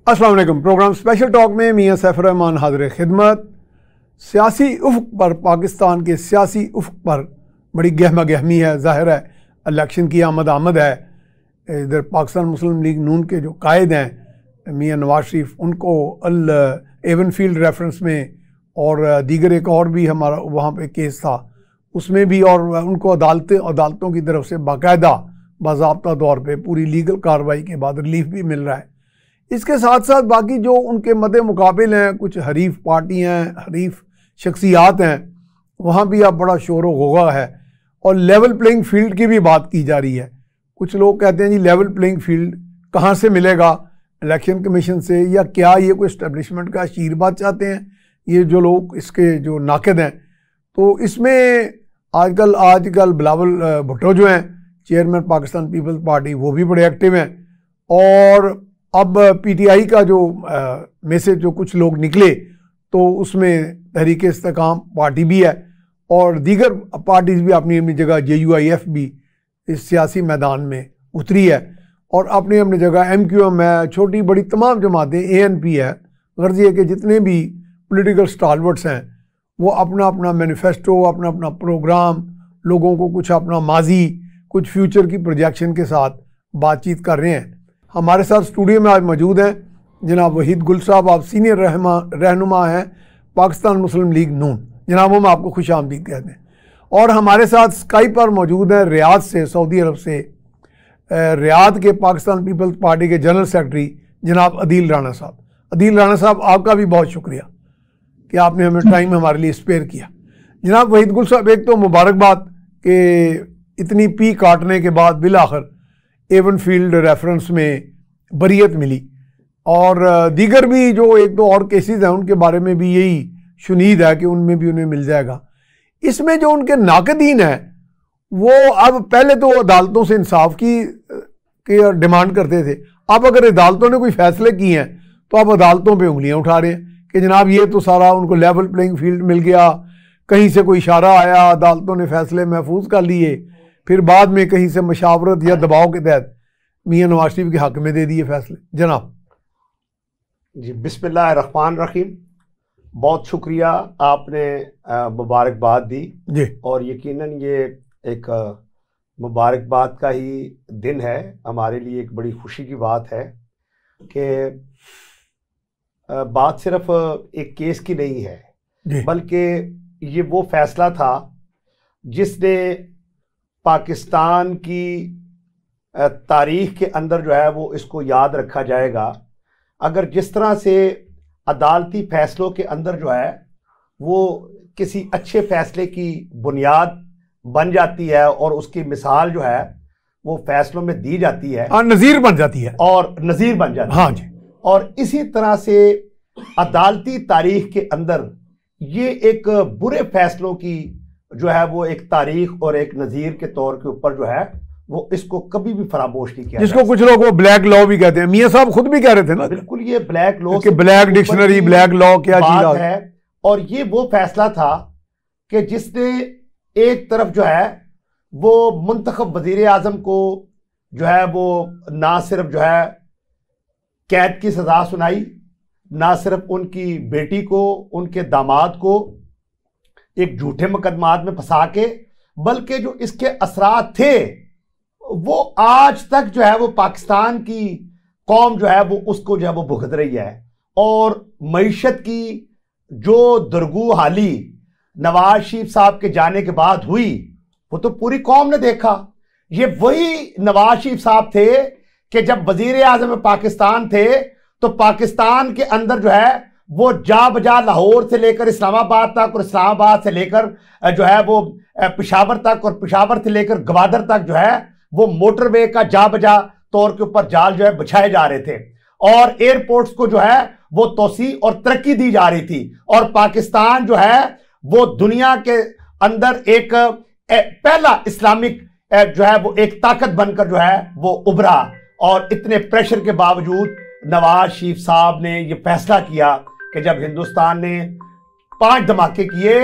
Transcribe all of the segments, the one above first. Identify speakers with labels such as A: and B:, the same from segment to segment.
A: अस्सलाम वालेकुम। Programme special talk में मियां सैफुर रहमान हाज़िर खिदमत। सियासी उफ़्क़ पर, पाकिस्तान के सियासी उफ़्क़ पर बड़ी गहमा गहमी है। ज़ाहिर है इलेक्शन की आमद है। इधर पाकिस्तान मुस्लिम लीग नून के जो कायद हैं मियां नवाज शरीफ, उनको अल एवनफील्ड रेफरेंस में और दीगर एक और भी हमारा वहाँ पे केस था उसमें भी, और उनको अदालतों की तरफ से बाकायदा बाज़ाब्ता तौर पे पूरी लीगल कार्रवाई के बाद रिलीफ भी मिल रहा है। इसके साथ साथ बाकी जो उनके मद्दे मुकाबिल हैं, कुछ हरीफ पार्टियाँ हैं, हरीफ शख्सियात हैं, वहाँ भी अब बड़ा शोर व गुगा है और लेवल प्लेइंग फील्ड की भी बात की जा रही है। कुछ लोग कहते हैं जी लेवल प्लेइंग फील्ड कहाँ से मिलेगा, इलेक्शन कमीशन से, या क्या ये कोई इस्टेब्लिशमेंट का आशीर्वाद चाहते हैं ये जो लोग इसके जो नाक़िद हैं। तो इसमें आजकल बिलावल भुट्टो जो हैं चेयरमैन पाकिस्तान पीपल्स पार्टी, वो भी बड़े एक्टिव हैं। और अब पीटीआई का जो मैसेज जो कुछ लोग निकले तो उसमें तहरीक इस्तेकाम पार्टी भी है और दीगर पार्टीज़ भी अपनी अपनी जगह, JUIF भी इस सियासी मैदान में उतरी है और अपनी अपनी जगह MQM है, छोटी बड़ी तमाम जमातें, ANP है। गर्ज़ी है कि जितने भी पॉलिटिकल स्टालवर्ड्स हैं वो अपना अपना मैनिफेस्टो, अपना अपना प्रोग्राम, लोगों को कुछ अपना माजी, कुछ फ्यूचर की प्रोजेक्शन के साथ बातचीत कर रहे हैं। हमारे साथ स्टूडियो में आज मौजूद हैं जनाब वहीद गुल साहब। आप सीनियर रहनुमा हैं पाकिस्तान मुस्लिम लीग नून। जनाब हम आपको खुश आमदीद कहते हैं। और हमारे साथ स्काइप पर मौजूद हैं रियाद से, सऊदी अरब से, रियाद के पाकिस्तान पीपल्स पार्टी के जनरल सेक्रेटरी जनाब अदील राना साहब। अदील राना साहब, आपका भी बहुत शुक्रिया कि आपने हमें टाइम हमारे लिए स्पेयर किया। जनाब वहीद गुल साहब, एक तो मुबारकबाद कि इतनी पी काटने के बाद बिलाखिर एवनफील्ड रेफरेंस में बरीयत मिली और दीगर भी जो एक दो और केसेस हैं उनके बारे में भी यही शुनीद है कि उनमें भी उन्हें मिल जाएगा। इसमें जो उनके नाक़दीन हैं वो अब, पहले तो अदालतों से इंसाफ की डिमांड करते थे, अब अगर अदालतों ने कोई फैसले किए हैं तो अब अदालतों पे उंगलियां उठा रहे हैं कि जनाब ये तो सारा उनको लेवल प्लेइंग फील्ड मिल गया, कहीं से कोई इशारा आया, अदालतों ने फैसले महफूज कर लिए, फिर बाद में कहीं से मशावरत या दबाव के तहत मियां नवाज शरीफ के हक में दे दिए फैसले। जनाब
B: जी, बिस्मिल्लाहिर्रहमानिर्रहीम। बहुत शुक्रिया, आपने मुबारकबाद दी जी, और यकीनन ये एक मुबारकबाद का ही दिन है। हमारे लिए एक बड़ी खुशी की बात है कि बात सिर्फ एक केस की नहीं है, बल्कि ये वो फैसला था जिसने पाकिस्तान की तारीख के अंदर जो है वो इसको याद रखा जाएगा। अगर जिस तरह से अदालती फैसलों के अंदर जो है वो किसी अच्छे फैसले की बुनियाद बन जाती है और उसकी मिसाल जो है वो फैसलों में दी जाती है,
A: नज़ीर बन जाती है
B: और नज़ीर बन जाती
A: हाँ
B: है
A: जी।
B: और इसी तरह से अदालती तारीख के अंदर ये एक बुरे फैसलों की जो है वो एक तारीख और एक नज़ीर के तौर के ऊपर जो है वो इसको कभी भी फरामोश नहीं किया,
A: जिसको कुछ लोग वो ब्लैक लॉ भी कहते हैं। मियां साहब खुद भी कह रहे थे ना,
B: बिल्कुल ये ब्लैक लॉ
A: कि ब्लैक डिक्शनरी, ब्लैक लॉ क्या चीज
B: है। और ये वो फैसला था कि जिसने एक तरफ जो है वो मुंतखब वजीर आजम को जो है वो ना सिर्फ जो है कैद की सजा सुनाई, ना सिर्फ उनकी बेटी को, उनके दामाद को एक झूठे मुकदमात में फंसा के, बल्कि जो इसके असरात थे वो आज तक जो है वो पाकिस्तान की कौम जो है वो उसको जो है वो भुगत रही है। और मईशत की जो दरगू हाली नवाज शरीफ साहब के जाने के बाद हुई वो तो पूरी कौम ने देखा। ये वही नवाज शरीफ साहब थे कि जब वजीर आजम पाकिस्तान थे तो पाकिस्तान के अंदर जो है वो जा बजा लाहौर से लेकर इस्लामाबाद तक और इस्लामाबाद से लेकर जो है वो पेशावर तक और पेशावर से लेकर गवादर तक जो है वो मोटरवे का जा बजा तौर के ऊपर जाल जो है बिछाए जा रहे थे और एयरपोर्ट्स को जो है वो तोसी और तरक्की दी जा रही थी और पाकिस्तान जो है वो दुनिया के अंदर एक पहला इस्लामिक जो है वो एक ताकत बनकर जो है वो उभरा। और इतने प्रेशर के बावजूद नवाज शरीफ साहब ने ये फैसला किया कि जब हिंदुस्तान ने 5 धमाके किए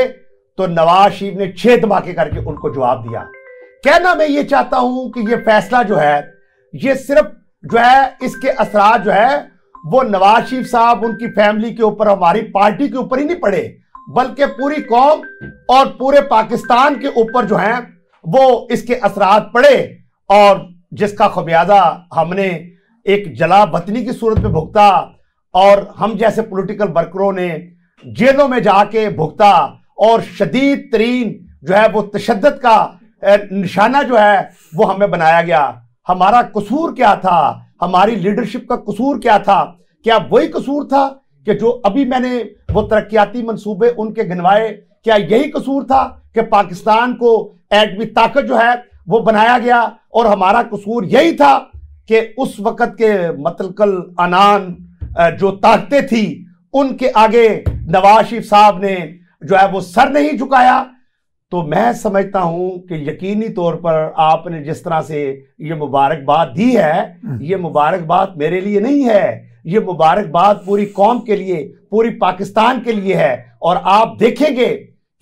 B: तो नवाज शरीफ ने 6 धमाके करके उनको जवाब दिया। कहना मैं ये चाहता हूं कि ये फैसला जो है ये सिर्फ जो है इसके असरात जो है वो नवाज शरीफ साहब, उनकी फैमिली के ऊपर, हमारी पार्टी के ऊपर ही नहीं पड़े, बल्कि पूरी कौम और पूरे पाकिस्तान के ऊपर जो है वो इसके असरात पड़े, और जिसका खमियाजा हमने एक जला वतनी की सूरत में भुगता, और हम जैसे पॉलिटिकल वर्करों ने जेलों में जाके भुगता, और शदीद तरीन जो है वो तशद्दुद का निशाना जो है वो हमें बनाया गया। हमारा कसूर क्या था? हमारी लीडरशिप का कसूर क्या था? क्या वही कसूर था कि जो अभी मैंने वो तरक्याती मंसूबे उनके गिनवाए, क्या यही कसूर था कि पाकिस्तान को एटमी ताकत जो है वो बनाया गया? और हमारा कसूर यही था कि उस वक़्त के मतलकल अनान जो ताकतें थी उनके आगे नवाज शरीफ साहब ने जो है वो सर नहीं झुकाया। तो मैं समझता हूं कि यकीनी तौर पर आपने जिस तरह से ये मुबारकबाद दी है, ये मुबारकबाद मेरे लिए नहीं है, ये मुबारकबाद पूरी कौम के लिए, पूरी पाकिस्तान के लिए है। और आप देखेंगे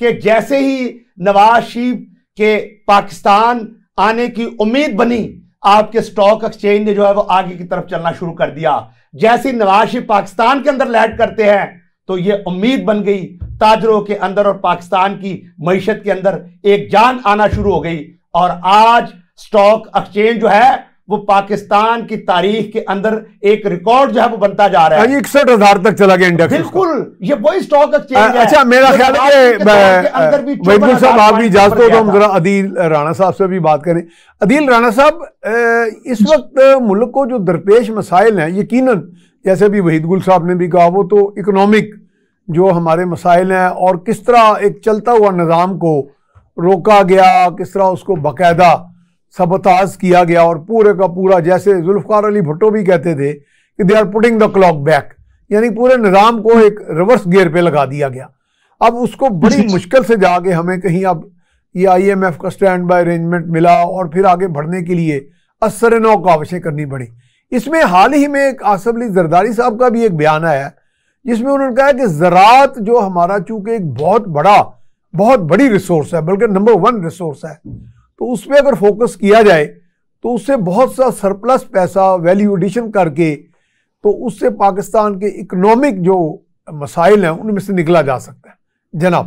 B: कि जैसे ही नवाज शरीफ के पाकिस्तान आने की उम्मीद बनी, आपके स्टॉक एक्सचेंज ने जो है वो आगे की तरफ चलना शुरू कर दिया। जैसे नवाज शरीफ पाकिस्तान के अंदर लैंड करते हैं तो ये उम्मीद बन गई ताजरों के अंदर, और पाकिस्तान की मईशत के अंदर एक जान आना शुरू हो गई। और आज स्टॉक एक्सचेंज जो है वो पाकिस्तान की तारीख के अंदर एक रिकॉर्ड जो है वो बनता जा रहा है।
A: 61,000 तक चला गया इंडेक्स।
B: बिल्कुल, ये वही स्टॉक एक्सचेंज है।
A: अच्छा, मेरा ख्याल है कि वहीदुल साहब आप भी इजाजत हो तो हम जरा अदील राणा साहब से भी बात करें। अदील राणा साहब, इस वक्त मुल्क को जो दरपेश मसाइल हैं, यकीनन जैसे भी वहीदुल साहब ने भी कहा, वो तो इकोनॉमिक जो हमारे मसाइल हैं, और किस तरह एक चलता हुआ निज़ाम को रोका गया, किस तरह उसको बाकायदा सबताज किया गया, और पूरे का पूरा, जैसे जुल्फ़िकार अली भुट्टो भी कहते थे कि they are putting the clock back, यानी पूरे निज़ाम को एक रिवर्स गियर पे लगा दिया गया। अब उसको बड़ी मुश्किल से जाके हमें कहीं अब ये IMF का स्टैंड बाय अरेंजमेंट मिला, और फिर आगे बढ़ने के लिए असर नौ काविशें करनी पड़ी। इसमें हाल ही में एक आसिफ अली जरदारी साहब का भी एक बयान आया जिसमें उन्होंने कहा कि ज़राअत जो हमारा चूंकि एक बहुत बड़ी रिसोर्स है, बल्कि नंबर 1 रिसोर्स है, तो उस पर अगर फोकस किया जाए तो उससे बहुत सा सरप्लस पैसा वैल्यू एडिशन करके तो उससे पाकिस्तान के इकोनॉमिक जो मसाइल हैं उनमें से निकला जा सकता है। जनाब।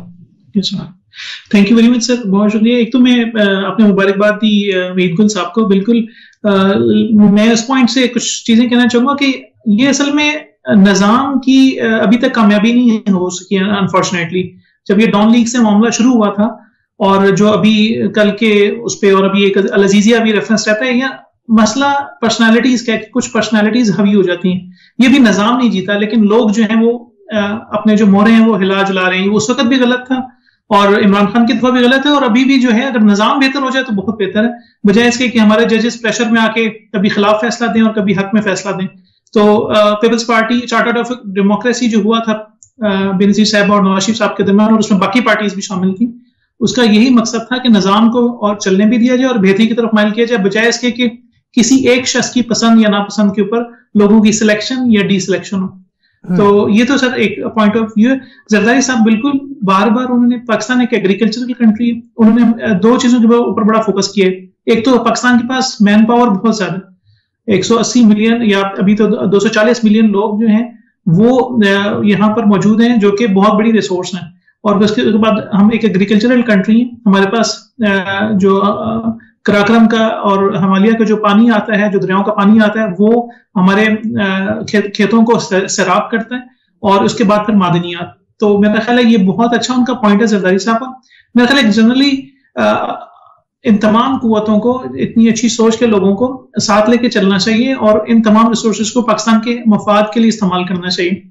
C: Thank you very much sir, बहुत शुक्रिया। एक तो मैं आपने मुबारकबाद दी वहीदुल साहब को, बिल्कुल मैं उस पॉइंट से कुछ चीजें कहना चाहूंगा कि ये असल में निजाम की अभी तक कामयाबी नहीं हो सकी है अनफॉर्चुनेटली। जब ये डॉन लीग से मामला शुरू हुआ था, और जो अभी कल के उस पर, और अभी एक अल अजीजिया भी रेफरेंस रहता है, या मसला पर्सनालिटीज का, कुछ पर्सनालिटीज हावी हो जाती हैं। ये भी निजाम नहीं जीता, लेकिन लोग जो हैं वो अपने जो मोहरे हैं वो हिला जुला रहे हैं। उस वक्त भी गलत था, और इमरान खान की दफा भी गलत है, और अभी भी जो है अगर निजाम बेहतर हो जाए तो बहुत बेहतर है, बजाय इसके कि हमारे जजेस प्रेशर में आके कभी खिलाफ फैसला दें और कभी हक में फैसला दें। तो People's Party chartered of democracy जो हुआ था बेनजीर साहब और नवाज शरीफ साहब के दरमियान, और उसमें बाकी पार्टीज भी शामिल थी, उसका यही मकसद था कि निजाम को और चलने भी दिया जाए और बेहतरी की तरफ माइल किया जाए, बजाय इसके कि किसी एक शख्स की पसंद या नापसंद के ऊपर लोगों की सिलेक्शन या डी सिलेक्शन हो। तो ये तो सर एक पॉइंट ऑफ व्यू है। जरदारी साहब बिल्कुल बार बार उन्होंने, पाकिस्तान एक एग्रीकल्चरल कंट्री है, उन्होंने 2 चीजों के ऊपर बड़ा फोकस किया है। एक तो पाकिस्तान के पास मैन पावर बहुत ज्यादा, 180 मिलियन या अभी तो 240 मिलियन लोग जो हैं वो यहाँ पर मौजूद हैं, जो कि बहुत बड़ी रिसोर्स हैं। और उसके बाद हम एक एग्रीकल्चरल कंट्री हैं, हमारे पास जो कराक्रम का और हिमालय का जो पानी आता है, जो दरियाओं का पानी आता है, वो हमारे खेतों को सैराब करता है, और उसके बाद फिर मादनियात। तो मेरा ख्याल है ये बहुत अच्छा उनका पॉइंट है जरदारी साहब का। मेरा ख्याल है जनरली इन तमाम कुव्वतों को, इतनी अच्छी सोच के लोगों को साथ लेके चलना चाहिए, और इन तमाम रिसोर्सेज को पाकिस्तान के मफाद के लिए इस्तेमाल करना चाहिए।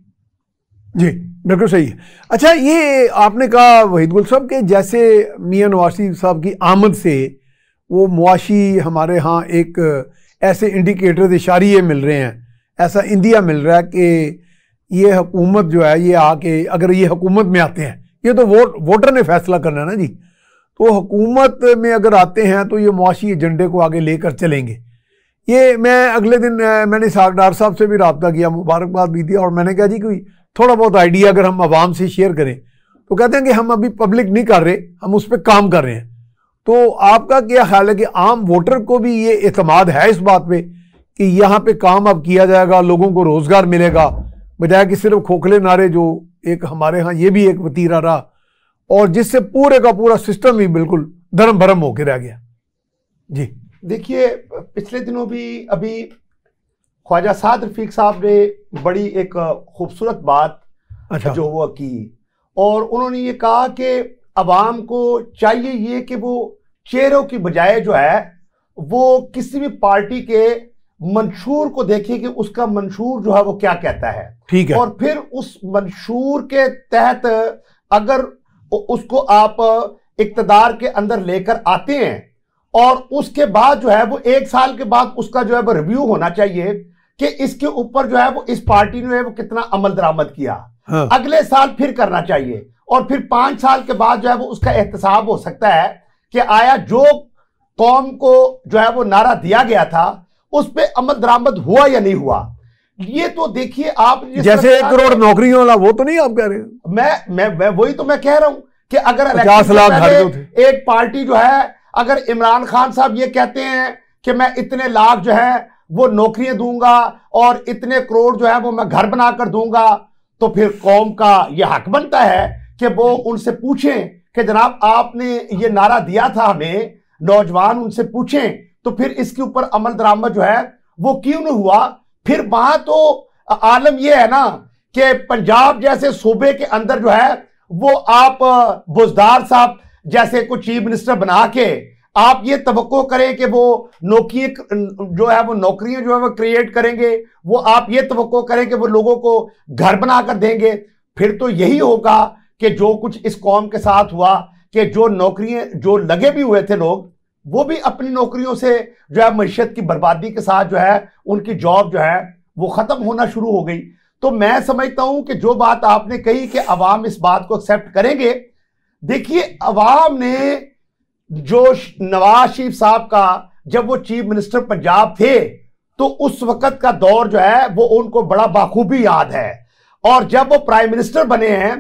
A: जी बिल्कुल सही है। अच्छा, ये आपने कहा वहीदुल साहब के जैसे मियां नवाज शरीफ साहब की आमद से वो मुआशी हमारे यहाँ एक ऐसे इंडिकेटर इशारिये मिल रहे हैं, ऐसा इंदिया मिल रहा है कि ये हुकूमत जो है ये आके, अगर ये हुकूमत में आते हैं, ये तो वोटर ने फैसला करना है ना जी, तो हुकूमत में अगर आते हैं तो ये मुआशी एजेंडे को आगे लेकर चलेंगे। ये मैं अगले दिन मैंने इसाक डार साहब से भी रब्ता किया, मुबारकबाद भी दी, और मैंने कहा जी कोई थोड़ा बहुत आइडिया अगर हम आवाम से शेयर करें, तो कहते हैं कि हम अभी पब्लिक नहीं कर रहे, हम उस पर काम कर रहे हैं। तो आपका क्या ख्याल है कि आम वोटर को भी ये एतमाद है इस बात पे कि यहाँ पे काम अब किया जाएगा, लोगों को रोजगार मिलेगा, बजाय कि सिर्फ खोखले नारे जो एक हमारे यहाँ ये भी एक वतीरा रहा और जिससे पूरे का पूरा सिस्टम ही बिल्कुल धर्म भरम होकर रह गया। जी
B: देखिए, पिछले दिनों भी अभी ख्वाजा साद रफीक साहब ने बड़ी एक खूबसूरत बात जो वो की और उन्होंने ये कहा कि अवाम को चाहिए ये कि वो चेहरों की बजाय जो है वो किसी भी पार्टी के मंशूर को देखे कि उसका मंशूर जो है वो क्या कहता है,
A: ठीक है,
B: और फिर उस मंशूर के तहत अगर उसको आप इक्तदार के अंदर लेकर आते हैं और उसके बाद जो है वो 1 साल के बाद उसका जो है वो रिव्यू होना चाहिए कि इसके ऊपर जो है वो इस पार्टी ने वो कितना अमल दरामद किया। हाँ। अगले साल फिर करना चाहिए और फिर 5 साल के बाद जो है वो उसका एहतसाब हो सकता है कि आया जो कौम को जो है वो नारा दिया गया था उस पर अमल दरामद हुआ या नहीं हुआ। ये तो देखिए आप
A: जैसे 1 करोड़ नौकरियों वाला वो तो नहीं आप कह रहे।
B: मैं वही तो मैं कह रहा हूं कि अगर
A: 50 लाख घर
B: एक पार्टी जो है अगर इमरान खान साहब ये कहते हैं कि मैं इतने लाख जो है वो नौकरियां दूंगा और इतने करोड़ जो है वो मैं घर बनाकर दूंगा, तो फिर कौम का ये हक बनता है कि वो उनसे पूछें कि जनाब आपने ये नारा दिया था हमें, नौजवान उनसे पूछें तो फिर इसके ऊपर अमल दरामद जो है वो क्यों नहीं हुआ। फिर वहां तो आलम यह है ना कि पंजाब जैसे सूबे के अंदर जो है वो आप बुजदार साहब जैसे कोई चीफ मिनिस्टर बना के आप ये तवक्को करें कि वो जो है वो नौकरियां जो है वो क्रिएट करेंगे, वो आप ये तवक्को करें कि वो लोगों को घर बनाकर देंगे। फिर तो यही होगा कि जो कुछ इस कौम के साथ हुआ कि जो नौकरियां जो लगे भी हुए थे लोग वो भी अपनी नौकरियों से जो है मईशत की बर्बादी के साथ जो है उनकी जॉब जो है वो खत्म होना शुरू हो गई। तो मैं समझता हूं कि जो बात आपने कही कि अवाम इस बात को एक्सेप्ट करेंगे, देखिए अवाम ने जो नवाज शरीफ साहब का जब वो चीफ मिनिस्टर पंजाब थे तो उस वक्त का दौर जो है वो उनको बड़ा बाखूबी याद है, और जब वो प्राइम मिनिस्टर बने हैं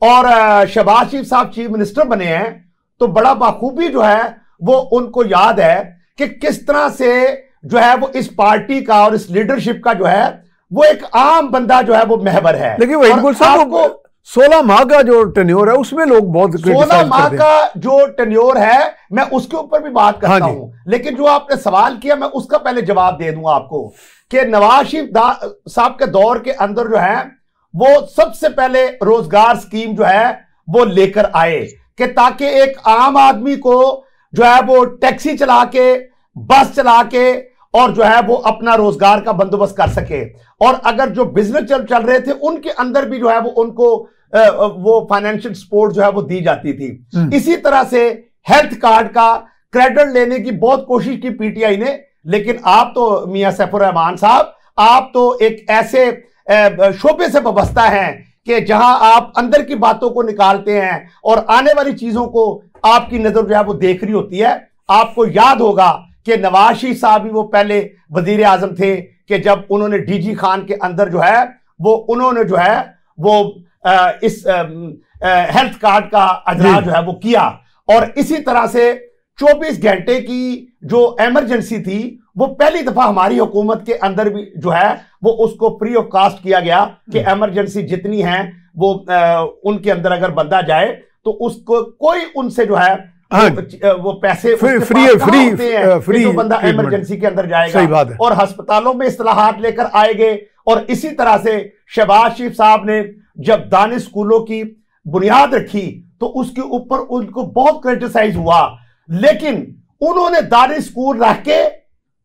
B: और शहबाज शरीफ साहब चीफ मिनिस्टर बने हैं तो बड़ा बाखूबी जो है वो उनको याद है कि किस तरह से जो है वो इस पार्टी का और इस लीडरशिप का जो है वो एक आम बंदा जो है वो महवर है।
A: लेकिन वही आपको 16 माह का जो टेन्योर है उसमें लोग बहुत
B: 16 माह का जो टेन्योर है मैं उसके ऊपर भी बात करता हूं, लेकिन जो आपने सवाल किया मैं उसका पहले जवाब दे दूंगा आपको कि नवाज शरीफ साहब के दौर के अंदर जो है वो सबसे पहले रोजगार स्कीम जो है वो लेकर आए कि ताकि एक आम आदमी को जो है वो टैक्सी चला के बस चला के और जो है वो अपना रोजगार का बंदोबस्त कर सके, और अगर जो बिजनेस चल रहे थे उनके अंदर भी जो है वो उनको वो फाइनेंशियल सपोर्ट जो है वो दी जाती थी। इसी तरह से हेल्थ कार्ड का क्रेडिट लेने की बहुत कोशिश की पीटीआई ने, लेकिन आप तो मियां सैफुर रहमान साहब आप तो एक ऐसे शोबे से वाबस्ता हैं कि जहां आप अंदर की बातों को निकालते हैं और आने वाली चीजों को आपकी नजर जो है वो देख रही होती है। आपको याद होगा कि नवाज शरीफ साहब भी वो पहले वजीर आजम थे कि जब उन्होंने डीजी खान के अंदर जो है वो उन्होंने जो है वो इस हेल्थ कार्ड का अजरा जो है वो किया, और इसी तरह से 24 घंटे की जो इमरजेंसी थी वो पहली दफा हमारी हुकूमत के अंदर भी जो है वो उसको फ्री ऑफ कास्ट किया गया कि इमरजेंसी जितनी है वो उनके अंदर अगर बंदा जाए तो उसको कोई उनसे जो है वो पैसे फ्री जो बंदा इमरजेंसी के अंदर जाएगा, और अस्पतालों में इस्लाहात लेकर आएंगे। और इसी तरह से शहबाज शरीफ साहब ने जब दानिश स्कूलों की बुनियाद रखी तो उसके ऊपर उनको बहुत क्रिटिसाइज हुआ, लेकिन उन्होंने दानिश स्कूल रख के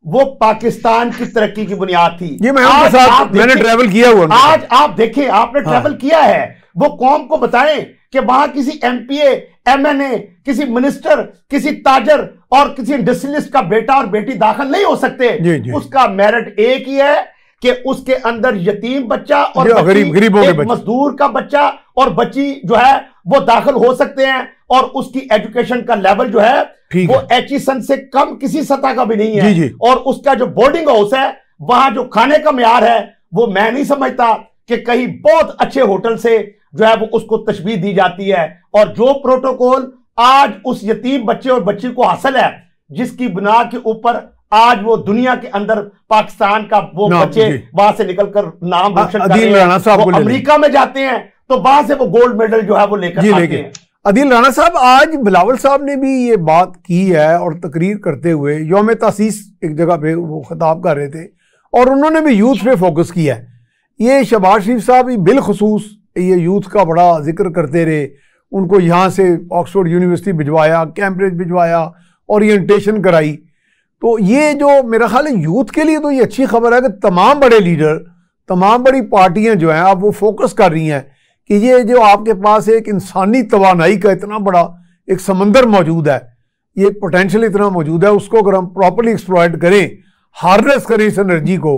B: वो पाकिस्तान की तरक्की की बुनियाद थी।
A: ये मैंने ट्रैवल किया हुआ,
B: आज आप देखें आपने ट्रैवल किया है, वो कौम को बताएं कि वहां किसी एमपीए एमएनए किसी मिनिस्टर किसी ताजर और किसी इंडस्ट्रियलिस्ट का बेटा और बेटी दाखिल नहीं हो सकते। उसका मेरिट एक ही है कि उसके अंदर यतीम बच्चा और
A: गरीबों के
B: मजदूर का बच्चा और बच्ची जो है वो दाखिल हो सकते हैं, और उसकी एजुकेशन का लेवल जो है वो एचईसन से कम किसी सतह का भी नहीं है। और उसका जो बोर्डिंग हाउस है वहां जो खाने का म्यार है वो मैं नहीं समझता कि कहीं बहुत अच्छे होटल से जो है वो उसको तशबीह दी जाती है। और जो प्रोटोकॉल आज उस यतीम बच्चे और बच्ची को हासिल है जिसकी बुनियाद के ऊपर आज वो दुनिया के अंदर पाकिस्तान का वो बच्चे वहां से निकलकर नाम रोशन कर रहे हैं, वो अमेरिका में जाते हैं तो वहां से वो गोल्ड मेडल जो है वो लेकर आते हैं।
A: अदील राणा साहब, आज बिलावल साहब ने भी ये बात की है और तकरीर करते हुए यौम तासीस एक जगह पे वो खिताब कर रहे थे और उन्होंने भी यूथ पे फोकस किया है। ये शहबाज शरीफ साहब भी बिलखुसूस ये यूथ का बड़ा जिक्र करते रहे, उनको यहाँ से ऑक्सफोर्ड यूनिवर्सिटी भिजवाया, कैम्ब्रिज भिजवाया, ओरिएंटेशन कराई। तो ये जो मेरा ख्याल है यूथ के लिए तो ये अच्छी खबर है कि तमाम बड़े लीडर, तमाम बड़ी पार्टियां जो हैं अब वो फोकस कर रही हैं कि ये जो आपके पास एक इंसानी तवानाई का इतना बड़ा एक समंदर मौजूद है, ये पोटेंशियल इतना मौजूद है, उसको अगर हम प्रॉपर्ली एक्सप्लॉयट करें, हार्नेस करें इस एनर्जी को,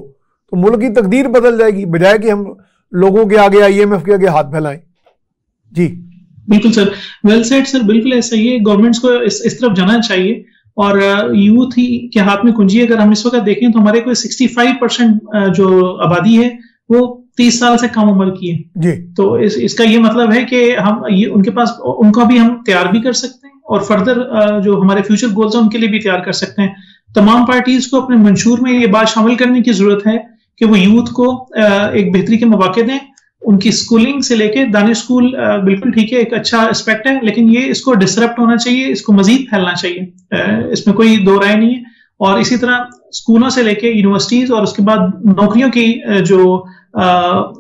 A: तो मुल्क की तकदीर बदल जाएगी, बजाय कि हम लोगों के आगे, IMF के आगे हाथ फैलाएं। जी
C: बिल्कुल सर, वेल सेड सर, बिल्कुल ऐसा ही है। गवर्नमेंट्स को इस तरफ जाना चाहिए और यूथ ही के हाथ में कुंजी। अगर हम इस वक्त देखें तो हमारे कोई 65% जो आबादी है वो 30 साल से कम उम्र की है
A: जी।
C: तो इसका ये मतलब है कि हम ये उनके पास, उनको भी हम तैयार भी कर सकते हैं और फर्दर जो हमारे फ्यूचर गोल्स हैं उनके लिए भी तैयार कर सकते हैं। तमाम पार्टीज को अपने मंशूर में ये बात शामिल करने की जरूरत है कि वो यूथ को एक बेहतरी के मौके दें। उनकी स्कूलिंग से लेके दानिश स्कूल बिल्कुल ठीक है, एक अच्छा एस्पेक्ट है, लेकिन ये इसको डिसरप्ट होना चाहिए, इसको मजीद फैलना चाहिए, इसमें कोई दो राय नहीं है। और इसी तरह स्कूलों से लेके यूनिवर्सिटीज और उसके बाद नौकरियों की जो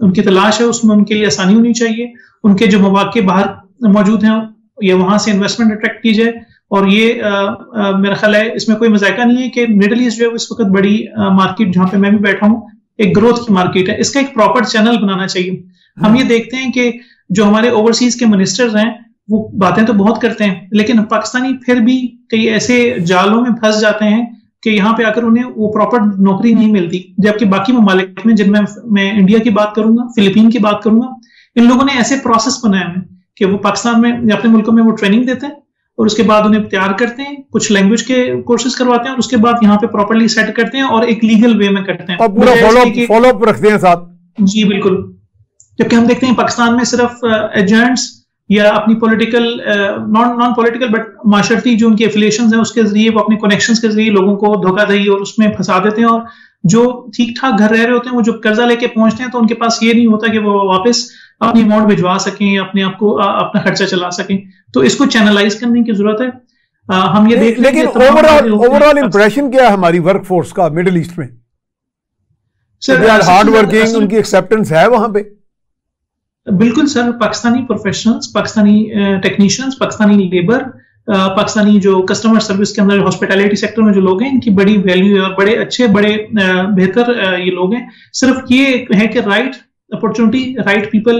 C: उनकी तलाश है उसमें उनके लिए आसानी होनी चाहिए। उनके जो मौके बाहर मौजूद हैं या वहां से इन्वेस्टमेंट अट्रैक्ट की जाए। और ये मेरा ख्याल है इसमें कोई मजाका नहीं है कि मिडिल ईस्ट जो है इस वक्त बड़ी मार्केट, जहां पे मैं भी बैठा हूँ, एक ग्रोथ की मार्केट है। इसका एक प्रॉपर चैनल बनाना चाहिए। हम ये देखते हैं कि जो हमारे ओवरसीज के मिनिस्टर्स हैं वो बातें तो बहुत करते हैं, लेकिन पाकिस्तानी फिर भी कई ऐसे जालों में फंस जाते हैं कि यहाँ पे आकर उन्हें वो प्रॉपर नौकरी नहीं मिलती। जबकि बाकी ममालिक में, जिनमें मैं इंडिया की बात करूंगा, फिलीपीन की बात करूंगा, इन लोगों ने ऐसे प्रोसेस बनाए हैं कि वो पाकिस्तान में या अपने मुल्कों में वो ट्रेनिंग देते हैं और उसके बाद उन्हें तैयार करते हैं, कुछ लैंग्वेज के कोर्सेज करवाते हैं और उसके बाद यहाँ पे प्रॉपर्ली सेट करते हैं और एक लीगल वे में करते हैं
A: और पूरा फॉलो अप रखते हैं साथ।
C: जी बिल्कुल। जबकि हम देखते हैं पाकिस्तान में सिर्फ एजेंट्स या अपनी पॉलिटिकल, नॉन पॉलिटिकल बट माशरती जो उनके एफिलिएशंस हैं उसके जरिए, वो अपने कनेक्शंस के जरिए लोगों को धोखाधड़ी और उसमें फंसा देते हैं। और जो ठीक ठाक घर रह रहे होते हैं वो जो कर्जा लेके पहुंचते हैं तो उनके पास ये नहीं होता कि वो वापस अपनी अमाउंट भिजवा सकें, अपने आप को अपना खर्चा चला सकें। तो इसको चैनलाइज करने की जरूरत है। हम ये देख,
A: लेकिन ओवरऑल इंप्रेशन क्या है हमारी वर्कफोर्स का मिडिल ईस्ट में? सर हार्ड वर्किंग, उनकी एक्सेप्टेंस है वहां पे?
C: बिल्कुल sir, Pakistani professionals, Pakistani technicians, Pakistani labour, Pakistani जो कस्टमर सर्विस के अंदर हॉस्पिटैलिटी सेक्टर में जो लोग हैं, इनकी बड़ी वैल्यू है और बड़े अच्छे, बड़े बेहतर ये लोग हैं। सिर्फ ये है कि राइट अपॉर्चुनिटी राइट पीपल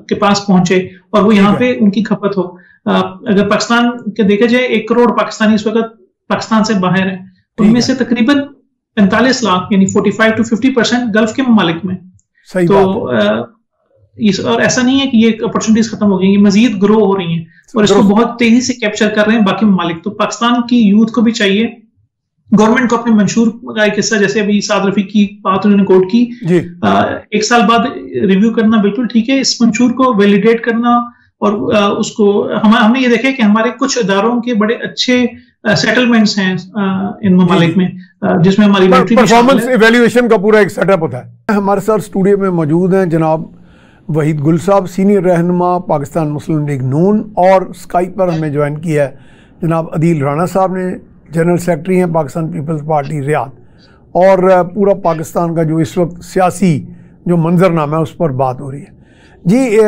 C: के पास पहुंचे और वो यहाँ पे उनकी खपत हो। अगर पाकिस्तान के देखा जाए 1 करोड़ पाकिस्तानी इस वक्त पाकिस्तान से बाहर है, उनमें से तकरीबन 45 लाख यानी 45 to 50% गल्फ के ममालिक में। तो और ऐसा नहीं है कि ये अपॉर्चुनिटीज खत्म हो गई, ये मजीद ग्रो हो रही हैं और इसको बहुत तेजी से कैप्चर कर रहे हैं बाकी ममालिक। तो पाकिस्तान की यूथ को भी चाहिए, गवर्नमेंट को अपने मंशूर का एक हिस्सा, जैसे अभी साद रफी की बात उन्होंने कोट की, 1 साल बाद रिव्यू करना बिल्कुल ठीक है, इस मंशूर को वैलिडेट करना और उसको हमने ये देखा है कि हमारे कुछ इदारों के बड़े अच्छे सेटलमेंट्स हैं इन ममालिक में, जिसमें हमारी
A: परफॉर्मेंस इवैल्यूएशन का पूरा एक सेटअप होता है। हमारे साथ स्टूडियो में मौजूद हैं जनाब वहीद गुल साहब, सीनियर रहनुमा पाकिस्तान मुस्लिम लीग नून, और स्काइप पर हमें ज्वाइन किया है जनाब अदील राणा साहब ने, जनरल सेक्रेटरी हैं पाकिस्तान पीपल्स पार्टी रियाद। और पूरा पाकिस्तान का जो इस वक्त सियासी जो मंजरनामा है उस पर बात हो रही है। जी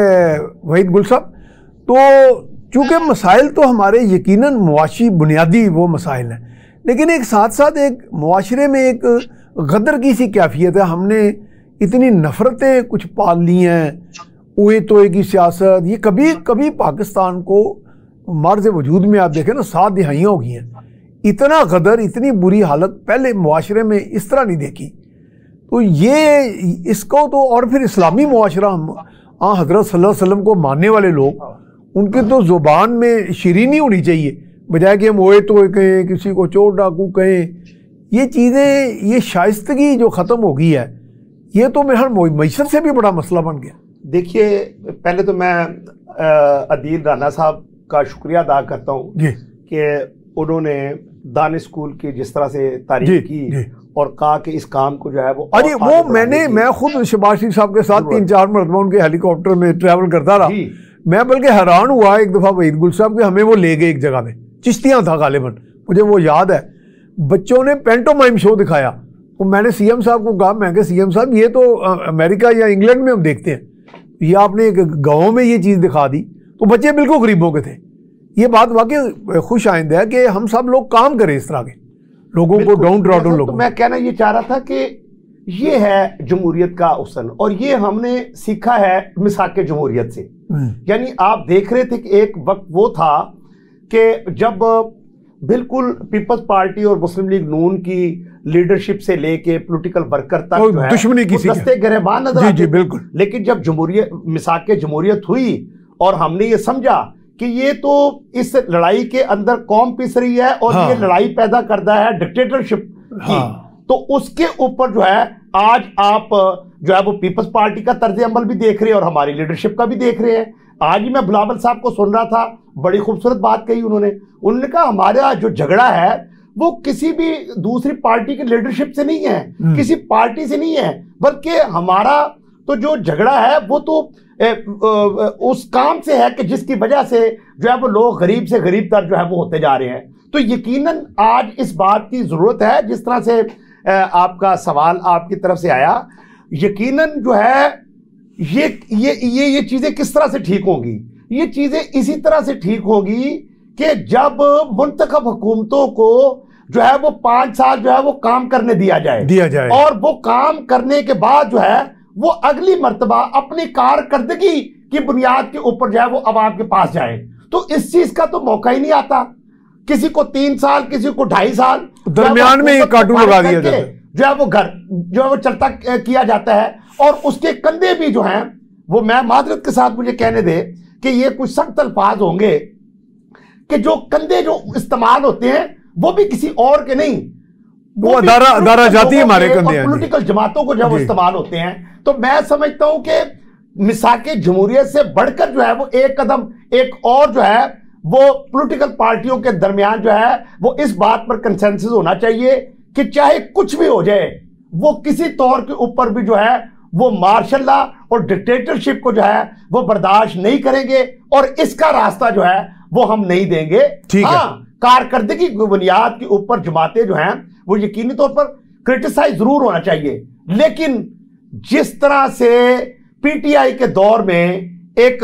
A: वहीद गुल साहब, तो चूँकि मसाइल तो हमारे यकीनन मुआशी बुनियादी वो मसाइल हैं, लेकिन एक साथ साथ एक मुआशरे में एक गदर की सी कैफियत है। हमने इतनी नफ़रतें कुछ पाल ली हैं, ओए तोए की सियासत, ये कभी कभी पाकिस्तान को मर्ज़ वजूद में आप देखें ना 7 दिहाइयाँ हो गई हैं। इतना गदर, इतनी बुरी हालत पहले मुआशरे में इस तरह नहीं देखी। तो ये इसको तो, और फिर इस्लामी मुआशरा, हम हज़रत सल्लल्लाहु अलैहि वसल्लम को मानने वाले लोग, उनके तो ज़ुबान में शीरीनी होनी चाहिए, बजाय कि हम ओए तोए कहें, किसी को चोर डाकू कहें। ये चीज़ें, ये शाइस्तगी जो ख़त्म हो गई है, ये तो मेरे मईशत से भी बड़ा मसला बन गया।
B: देखिए, पहले तो मैं अदील राणा साहब का शुक्रिया अदा करता हूँ कि उन्होंने दानिश स्कूल की जिस तरह से तारीफ की और कहा कि इस काम को जो है वो
A: अजी वो मैं खुद शहबाज शरीफ साहब के साथ 3-4 मरतबा उनके हेलीकॉप्टर में ट्रैवल करता रहा। मैं बल्कि हैरान हुआ एक दफ़ा वहीद गुल साहब के हमें वो ले गए एक जगह में, चिश्तियाँ था गालिबन, मुझे वो याद है। बच्चों ने पेंटोमाइम शो दिखाया तो मैंने सीएम साहब को कहा, मैं सीएम साहब ये तो अमेरिका या इंग्लैंड में हम देखते हैं, ये आपने गाँव में ये चीज़ दिखा दी। तो बच्चे बिल्कुल गरीबों के थे। ये बात वाकई खुश आइंदा है कि हम सब लोग काम करें इस तरह के लोगों को, डाउन ट्रॉडन लोगों।
B: तो मैं कहना ये चाह रहा था कि ये है जमहूरियत का हुस्न और ये हमने सीखा है मिसाके जमहूरियत से। यानी आप देख रहे थे कि एक वक्त वो था कि जब बिल्कुल पीपल्स पार्टी और मुस्लिम लीग नून की लीडरशिप से लेके पॉलिटिकल वर्कर तक जो है दुश्मनी की दस्ते गिरबान नजर आते।
A: बिल्कुल।
B: लेकिन जब जमहूरियत मिसाके जमहूरियत हुई और हमने ये समझा कि ये तो इस लड़ाई के अंदर कौम पिस रही है और ये लड़ाई पैदा करता है डिक्टेटरशिप की, तो उसके ऊपर जो है आज आप जो है वो पीपल्स पार्टी का तर्ज अमल भी देख रहे हैं और हमारी लीडरशिप का भी देख रहे हैं। आज ही मैं बिलावल साहब को सुन रहा था, बड़ी खूबसूरत बात कही उन्होंने कहा हमारा जो झगड़ा है वो किसी भी दूसरी पार्टी की लीडरशिप से नहीं है, किसी पार्टी से नहीं है, बल्कि हमारा तो जो झगड़ा है वो तो उस काम से है कि जिसकी वजह से जो है वो लोग गरीब से गरीब तर जो है वो होते जा रहे हैं। तो यकीनन आज इस बात की जरूरत है, जिस तरह से आपका सवाल आपकी तरफ से आया, यकीनन जो है ये चीजें किस तरह से ठीक होंगी? ये चीजें इसी तरह से ठीक होगी कि जब मुंतखब हुकूमतों को जो है वो 5 साल जो है वो काम करने दिया जाए और वो काम करने के बाद जो है वो अगली मर्तबा अपनी कारकर्दगी की बुनियाद के ऊपर जो है वो अवाम के पास जाए। तो इस चीज का तो मौका ही नहीं आता। किसी को 3 साल, किसी को 2.5 साल,
A: दरमियान में कार्टून लगा दिया जाता है,
B: जो है वो घर जो है वो चलता किया जाता है। और उसके कंधे भी जो हैं वो, मैं मादरत के साथ मुझे कहने दे कि ये कुछ सख्त अल्फाज होंगे कि जो कंधे जो इस्तेमाल होते हैं वो भी किसी और के नहीं,
A: वो अदारा जाती है हमारे कंधे,
B: पॉलिटिकल जमातों को जब इस्तेमाल होते हैं। तो मैं समझता हूं कि मिसाके जमहूरियत से बढ़कर जो है वो एक कदम एक और जो है वो पॉलिटिकल पार्टियों के दरमियान जो है वो इस बात पर कंसेंसस होना चाहिए कि चाहे कुछ भी हो जाए वो किसी तौर के ऊपर भी जो है वो मार्शल लॉ और डिक्टेटरशिप को जो है वो बर्दाश्त नहीं करेंगे और इसका रास्ता जो है वो हम नहीं देंगे। हाँ, कारकर्दगी की बुनियाद के ऊपर जमातें जो हैं वो यकीनी तौर पर क्रिटिसाइज जरूर होना चाहिए, लेकिन जिस तरह से पीटीआई के दौर में एक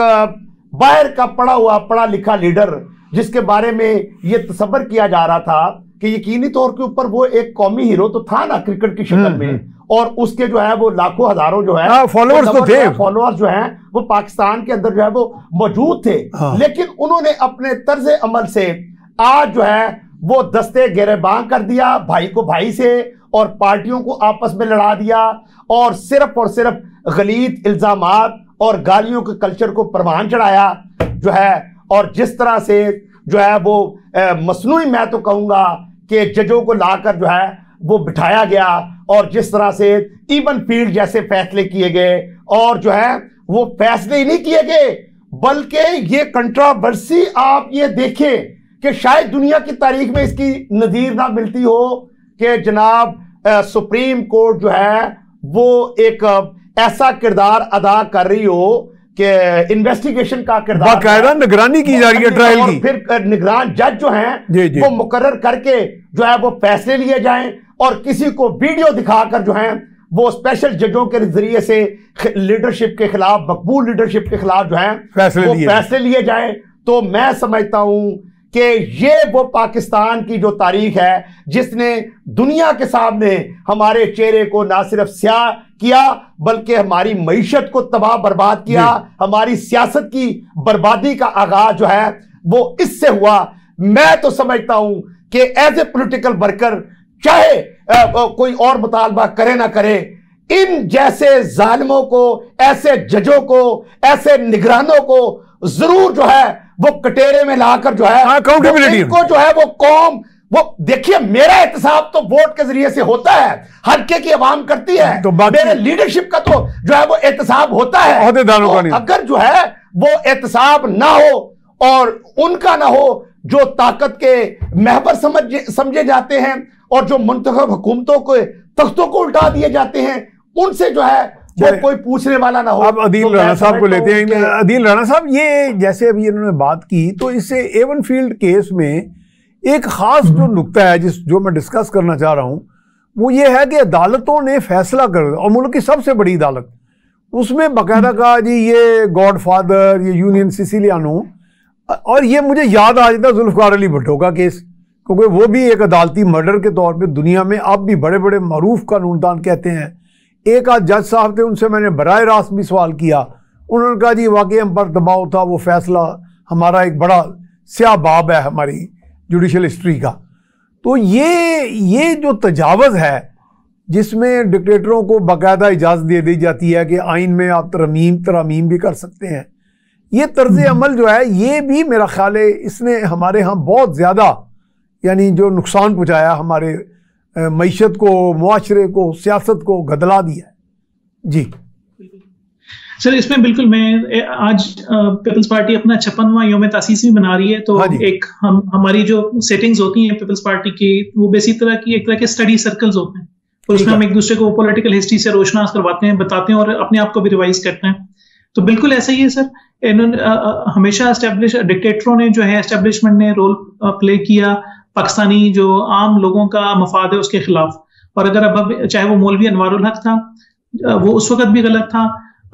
B: बाहर का पढ़ा लिखा लीडर जिसके बारे में ये तसव्वुर किया जा रहा था कि यकीनी तौर के ऊपर वो एक कौमी हीरो तो था ना क्रिकेट की शक्ल में, और उसके जो है वो लाखों हजारों जो है
A: फॉलोअर्स तो थे,
B: फॉलोअर्स जो हैं वो पाकिस्तान के अंदर जो है वो मौजूद थे। लेकिन उन्होंने अपने तर्ज अमल से आज जो है वो दस्ते गिरबान कर दिया भाई को भाई से और पार्टियों को आपस में लड़ा दिया और सिर्फ गलीत इल्जामात और गालियों के कल्चर को परवान चढ़ाया जो है। और जिस तरह से जो है वो मसनूई, मैं तो कहूँगा कि जजों को लाकर जो है वो बिठाया गया और जिस तरह से इवन फील्ड जैसे फैसले किए गए, और जो है वो फैसले ही नहीं किए गए बल्कि ये कंट्रोवर्सी आप ये देखें कि शायद दुनिया की तारीख में इसकी नज़ीर ना मिलती हो कि जनाब सुप्रीम कोर्ट जो है वो एक ऐसा किरदार अदा कर रही हो कि इन्वेस्टिगेशन का किरदार,
A: बाकायदा निगरानी की जा रही है ट्रायल की,
B: फिर निगरान जज जो हैं वो मुकर्रर करके जो है वो फैसले लिए जाएं और किसी को वीडियो दिखाकर जो है वो स्पेशल जजों के जरिए से लीडरशिप के खिलाफ, मकबूल लीडरशिप के खिलाफ जो है वो फैसले लिए जाएं। तो मैं समझता हूं कि ये वो पाकिस्तान की जो तारीख है जिसने दुनिया के सामने हमारे चेहरे को ना सिर्फ स्याह किया बल्कि हमारी मईशत को तबाह बर्बाद किया, हमारी सियासत की बर्बादी का आगाज जो है वो इससे हुआ। मैं तो समझता हूं कि एज ए पॉलिटिकल वर्कर चाहे कोई और मुतालबा करे ना करे, इन जैसे जालिमों को, ऐसे जजों को, ऐसे निगरानों को जरूर जो है वो कटेरे में लाकर जो है
A: अकाउंटेबिलिटी
B: को जो है वो कौम, वो देखिए मेरा एहतसाब तो वोट के जरिए से होता है, हल्के की आवाम करती है, तो मेरे लीडरशिप का तो जो है वो एहतसाब होता है। तो अगर जो है वो एहतसाब ना हो और उनका ना हो जो ताकत के महबर समझे जाते हैं और जो मुंतखब हुकूमतों को तख्तों को उल्टा दिए जाते हैं, उनसे जो है वो कोई पूछने वाला ना हो।
A: अब अदील राणा साहब को लेते हैं। अदील राणा साहब, ये जैसे अभी इन्होंने बात की, तो इससे एवन फील्ड केस में एक खास जो नुक्ता है जो मैं डिस्कस करना चाह रहा हूं, वो ये है कि अदालतों ने फैसला कर, और मुल्क की सबसे बड़ी अदालत, उसमें बाकायदा कहा जी ये गॉडफादर, ये यूनियन सिसिलियानो, और ये मुझे याद आ जाता जुल्फकार अली भुट्टो का केस, क्योंकि वो भी एक अदालती मर्डर के तौर पे दुनिया में अब भी बड़े बड़े मरूफ कानूनदान कहते हैं। एक आध जज साहब थे, उनसे मैंने बराह रास्त भी सवाल किया, उन्होंने कहा जी वाकई हम पर दबाव था, वो फैसला हमारा एक बड़ा स्याह बाब है हमारी जुडिशल हिस्ट्री का। तो ये जो तजावज़ है जिसमें डिक्टेटरों को बाकायदा इजाज़त दे दी जाती है कि आइन में आप तरामीम भी कर सकते हैं, ये तर्ज अमल जो है ये भी मेरा ख्याल है इसने हमारे यहाँ बहुत ज़्यादा यानी जो नुकसान पहुँचाया हमारे मईशत को, मुआशरे को, सियासत को गदला दिया है। जी
C: सर, इसमें बिल्कुल मैं आज पीपल्स पार्टी अपना 56वां यौम तासीस भी मना रही है, तो एक हमारी जो सेटिंग्स होती हैं पीपल्स पार्टी की, वो बेसिक तरह के स्टडी सर्कल्स होते हैं, और उसमें हम एक दूसरे को पॉलिटिकल हिस्ट्री से रोशनास करवाते हैं, बताते हैं और अपने आप को भी रिवाइज करते हैं। तो बिल्कुल ऐसा ही है सर, इन्होंने हमेशा डिक्टेटरों ने जो है एस्टेब्लिशमेंट ने रोल प्ले किया पाकिस्तानी जो आम लोगों का मफाद है उसके खिलाफ। और अगर अब चाहे वो मौलवी अनवारुल हक था, वो उस वक्त भी गलत था,